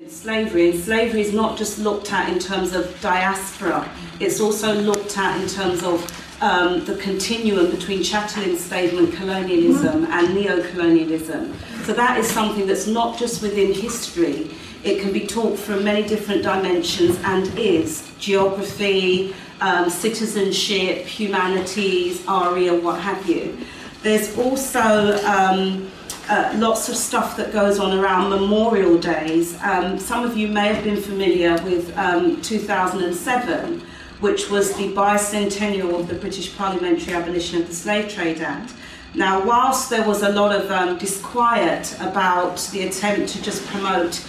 Slavery, and slavery is not just looked at in terms of diaspora, it's also looked at in terms of the continuum between chattel enslavement, colonialism and neo-colonialism. So that is something that's not just within history, it can be taught from many different dimensions and is geography, citizenship, humanities, ARIA, what have you. There's also lots of stuff that goes on around Memorial Days. Some of you may have been familiar with 2007, which was the bicentennial of the British Parliamentary Abolition of the Slave Trade Act. Now, whilst there was a lot of disquiet about the attempt to just promote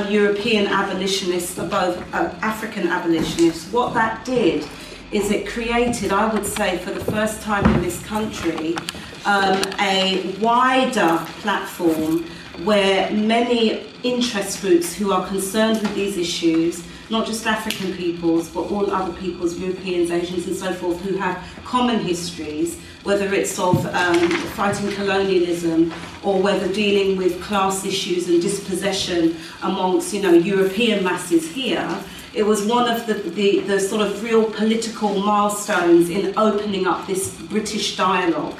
European abolitionists above African abolitionists, what that did is it created, I would say, for the first time in this country, a wider platform where many interest groups who are concerned with these issues, not just African peoples, but all other peoples, Europeans, Asians and so forth, who have common histories, whether it's of fighting colonialism or whether dealing with class issues and dispossession amongst, European masses here. It was one of the sort of real political milestones in opening up this British dialogue.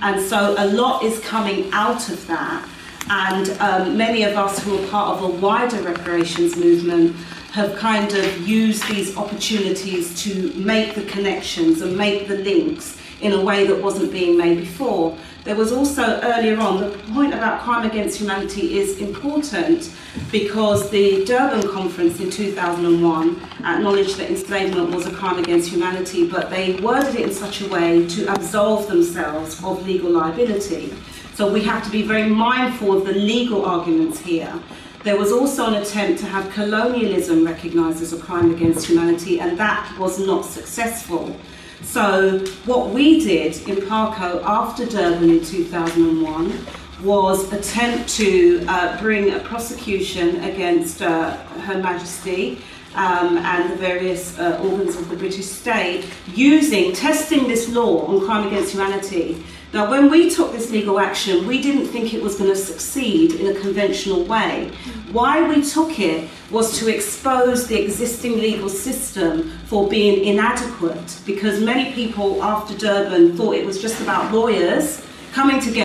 And so a lot is coming out of that, and many of us who are part of a wider reparations movement have kind of used these opportunities to make the connections and make the links in a way that wasn't being made before. There was also earlier on, the point about crime against humanity is important because the Durban Conference in 2001 acknowledged that enslavement was a crime against humanity, but they worded it in such a way to absolve themselves of legal liability. So we have to be very mindful of the legal arguments here. There was also an attempt to have colonialism recognised as a crime against humanity, and that was not successful. So what we did in PARCO after Durban in 2001 was attempt to bring a prosecution against Her Majesty and the various organs of the British state testing this law on crime against humanity. Now, when we took this legal action, we didn't think it was going to succeed in a conventional way. Why we took it was to expose the existing legal system for being inadequate, because many people after Durban thought it was just about lawyers coming together